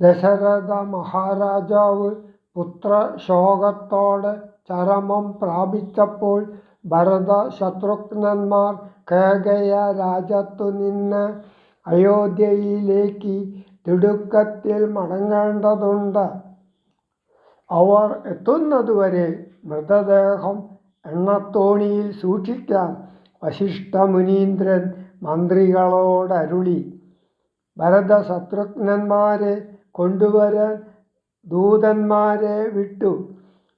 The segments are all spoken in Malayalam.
ദശരഥ മഹാരാജാവ് പുത്രശോകത്തോടെ ചരമം പ്രാപിച്ചപ്പോൾ ഭരത ശത്രുഘ്നന്മാർ കേകയ രാജ്യത്തു നിന്ന് അയോധ്യയിലേക്ക് തിടുക്കത്തിൽ മടങ്ങേണ്ടതുണ്ട്. അവർ എത്തുന്നതുവരെ മൃതദേഹം എണ്ണത്തോണിയിൽ സൂക്ഷിക്കാൻ വസിഷ്ഠമുനീന്ദ്രൻ മന്ത്രികളോടരുളി. ഭരത ശത്രുഘ്നന്മാരെ കൊണ്ടുവരാൻ ദൂതന്മാരെ വിട്ടു.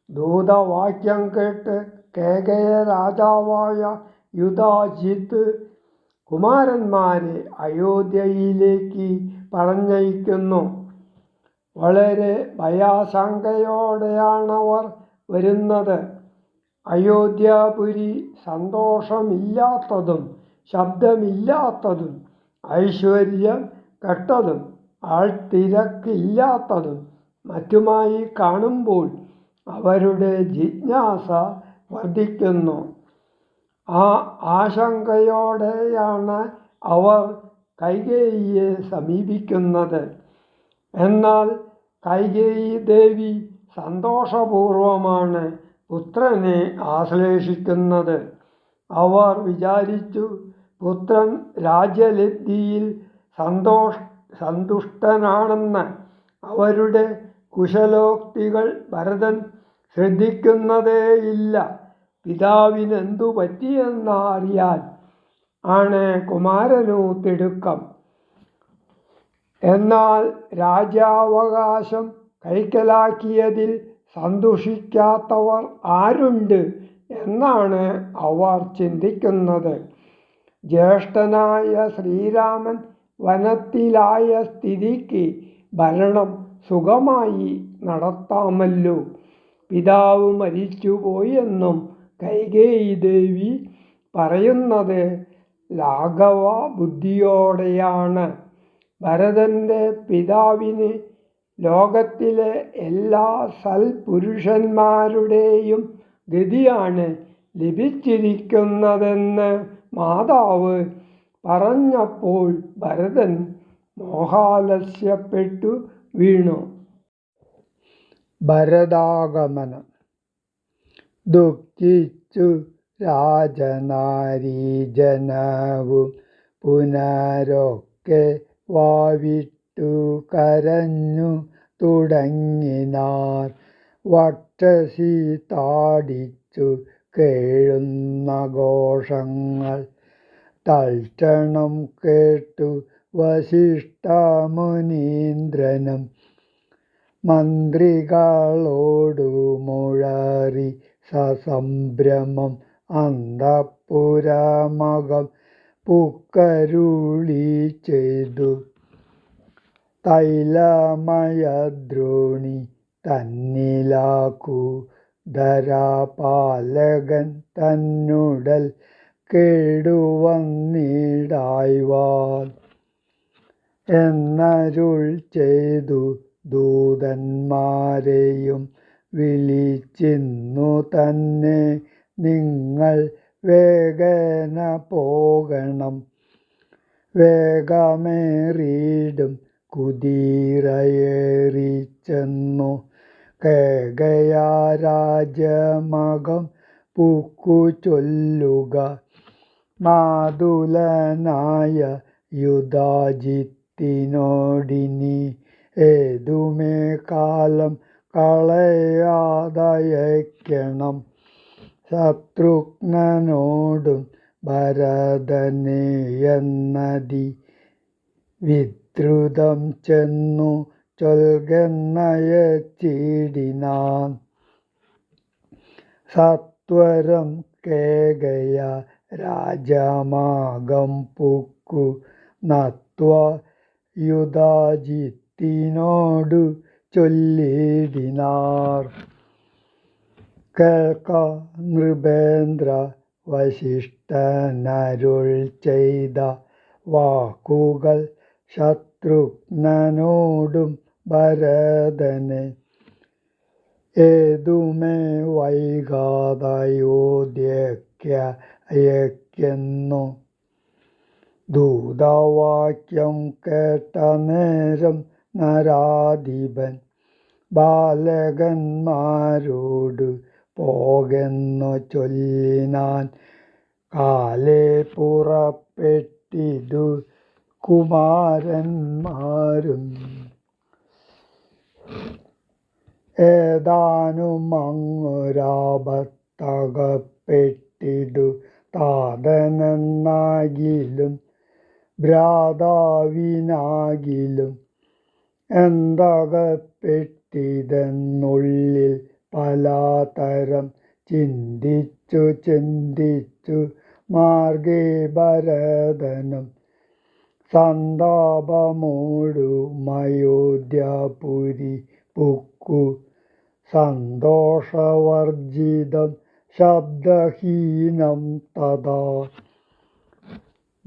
ദൂതവാക്യം കേട്ട് കേകയ രാജാവായ യുധാജിത്ത് കുമാരന്മാരെ അയോധ്യയിലേക്ക് പറഞ്ഞയക്കുന്നു. വളരെ ഭയാശങ്കയോടെയാണവർ വരുന്നത്. അയോധ്യാപുരി സന്തോഷമില്ലാത്തതും ശബ്ദമില്ലാത്തതും ഐശ്വര്യം കെട്ടതും ആൾത്തിരക്കില്ലാത്തതും മറ്റുമായി കാണുമ്പോൾ അവരുടെ ജിജ്ഞാസ വർദ്ധിക്കുന്നു. ആ ആശങ്കയോടെയാണ് അവർ കൈകേയിയെ സമീപിക്കുന്നത്. എന്നാൽ കൈകേയി ദേവി സന്തോഷപൂർവമാണ് പുത്രനെ ആശ്ലേഷിക്കുന്നത്. അവർ വിചാരിച്ചു, പുത്രൻ രാജ്യലബ്ധിയിൽ സന്തുഷ്ടനാണെന്ന്. അവരുടെ കുശലോക്തികൾ ഭരതൻ ശ്രദ്ധിക്കുന്നതേയില്ല. പിതാവിനെന്തു പറ്റിയെന്നറിയാൻ ആണ് കുമാരനു തിടുക്കം. എന്നാൽ രാജ്യാവകാശം കൈക്കലാക്കിയതിൽ സന്തോഷിക്കാത്തവർ ആരുണ്ട് എന്നാണ് അവർ ചിന്തിക്കുന്നത്. ജ്യേഷ്ഠനായ ശ്രീരാമൻ വനത്തിലായ സ്ഥിതിക്ക് ഭരണം സുഖമായി നടത്താമല്ലോ. പിതാവ് മരിച്ചുപോയെന്നും കൈകേയി ദേവി പറയുന്നത് ലാഘവ ബുദ്ധിയോടെയാണ്. ഭരതന്റെ പിതാവിന് ലോകത്തിലെ എല്ലാ സൽപുരുഷന്മാരുടെയും ഗതിയാണ് ലഭിച്ചിരിക്കുന്നതെന്ന് മാതാവ് പറഞ്ഞപ്പോൾ ഭരതൻ മോഹാലസ്യപ്പെട്ടു വീണു. ഭരതാഗമനം. ദുഃഖിച്ചു രാജനാരീജനവും പുനരൊക്കെ വാവിട്ടു കരഞ്ഞു തുടങ്ങിനാർ. വക്ഷസി താടിച്ചു കേഴുന്ന ഘോഷങ്ങൾ തൽക്ഷണം കേട്ടു വസിഷ്ഠമുനീന്ദ്രനും മന്ത്രികളോടു മുഴറി സസംഭ്രമം അന്തഃപുരമകം പുക്കരുളി ചെയ്തു. തൈലമയദ്രോണി തന്നിലാക്കു ധരാപാലകൻ തന്നുടൽ കേടുവന്നിടായ്വാൻ എന്നരുൾ ചെയ്തു. ദൂതന്മാരെയും വിളിച്ചിന്നു തന്നെ നിങ്ങൾ വേഗേന പോകണം. വേഗമേറിയിടും കുതിരയേറിച്ചെന്നു കേകയരാജ്യമകം പുക്കു ചൊല്ലുക. മാതുലനായ യുധാജിത്തിനോടിനി ഏതുമേ കാലം കളയാതയക്കണം. ശത്രുഘ്നനോടും ഭരതനെ എന്നതി വിദ്രുതം ചെന്നു ചൊൽകെന്നയച്ചിടിനാൻ. സത്വരം കേകയ രാജമാകം പുക്കു നത്വാ യുധാജിത്തിനോടു ചൊല്ലിടിനാർ. കേൾക്ക നൃപേന്ദ്ര, വസിഷ്ഠനരുൾ ചെയ്ത വാക്കുകൾ ശത്രുഘ്നനോടും ഭരതനെ. ഏതുമേ വൈകാതയോധ്യയ്ക്കയക്കുന്നു. ദൂതവാക്യം കേട്ട നേരം നരാധിപൻ ബാലകന്മാരോട് പോകെന്നു ചൊല്ലിനാൻ. കാലേ പുറപ്പെട്ടിതു കുമാരന്മാരും ഏതാനുമങ്ങൊരാപത്തകപ്പെട്ടിതു താതനെന്നാകിലും ഭ്രാതാവിനാകിലും എന്തകപ്പെട്ടിതെന്നുള്ളിൽ പലതരം ചിന്തിച്ചു മാർഗേ ഭരതനും സന്താപമോടുമയോധ്യാപുരി പുക്കു. സന്തോഷവർജിതം ശബ്ദഹീനം തഥാ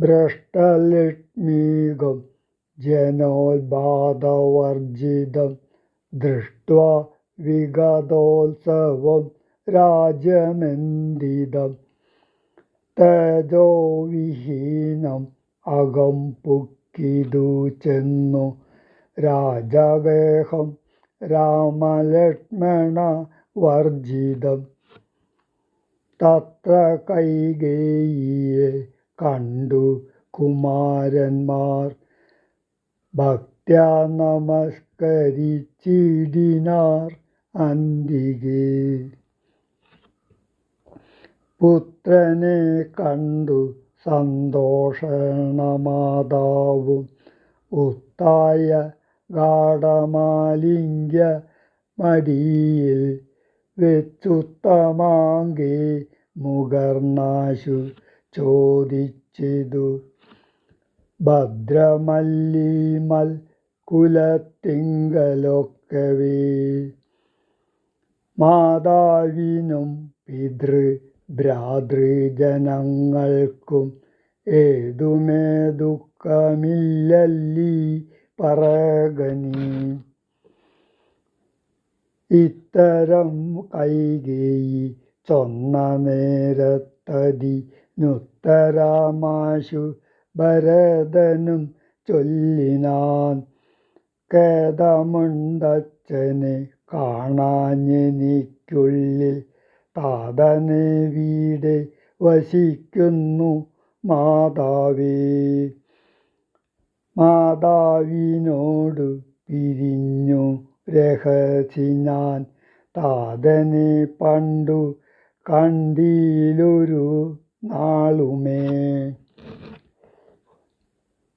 ഭ്രഷ്ടലക്ഷ്മീകം ജനോത്പാദവർജിതം ദൃഷ്ട്വാ വിഗതോത്സവം രാജ്യമെന്തിതം. തേജോവിഹീനം അകം പുക്കിതു ചെന്നു രാജഗേഹം രാമലക്ഷ്മണ വർജിതം. തത്ര കൈകേയിയെ കണ്ടു കുമാരന്മാർ ഭക്ത്യാ നമസ്കരിച്ചിടിനാർ അന്തികേ. പുത്രനെ കണ്ടു സന്തോഷേണ ഉത്തായ ഗാഢമാലിംഗ്യ മടിയിൽ വെച്ചുത്തമാംഗേ മുകർന്നാശു ചോദിച്ചിതു. ഭദ്രമല്ലീമൽ കുലത്തിങ്കലൊക്കവേ മാതാവിനും ഭ്രാതൃജനങ്ങൾക്കും ഏതുമേ ദുഃഖമില്ലല്ലീ പറകനീ. ഇത്തരം കൈകേയി ചൊന്ന നേരത്തതിനുത്തരമാശു ഭരതനും ചൊല്ലിനാൻ. ഖേദമുണ്ടച്ഛനെ കാണാഞ്ഞെനിക്കുള്ളിൽ താതനെവിടെ വസിക്കുന്നു മാതാവേ. മാതാവിനോടു പിരിഞ്ഞു രഹസിനാൻ താതനെ പണ്ടു കണ്ടിലൊരു നാളുമേ.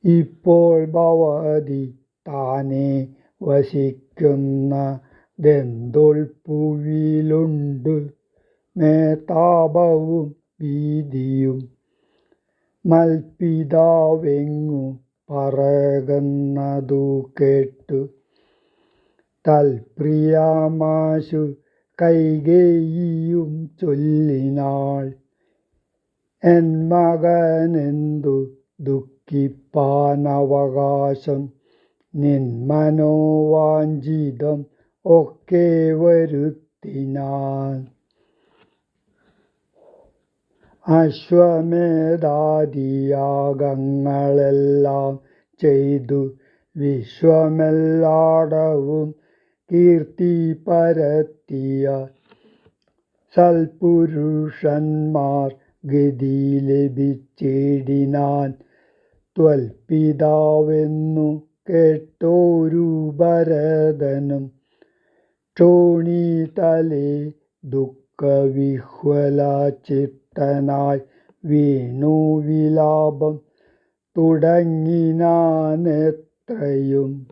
ഇപ്പോൾ ഭവതി താനെ വസിക്കുന്നതെന്തൊൽപ്പുവിലുണ്ടു മേ താപവും ഭീതിയും. മൽപിതാവെങ്ങു പറകുന്നതു കേട്ടു തൽപ്രിയമാശു കൈകേയിയും ചൊല്ലിനാൾ. എൻ മകനെന്തു ദുഃഖിപ്പാനവകാശം നിൻ മനോവാഞ്ചിതം ഒക്കെ വരുത്തിനാൻ. അശ്വമേധാദിയാഗങ്ങളെല്ലാം ചെയ്തു വിശ്വമെല്ലാടവും കീർത്തി പരത്തിയ സൽപുരുഷന്മാർ ഗതി ലഭിച്ചിടിനാൻ. ത്വൽപിതാവെന്നു കേട്ടോരു ഭരതനും ക്ഷോണിതലേ ദുഃഖവിഹ്വലചിത്തനായി വീണു വിലാപം തുടങ്ങിനാനെത്രയും.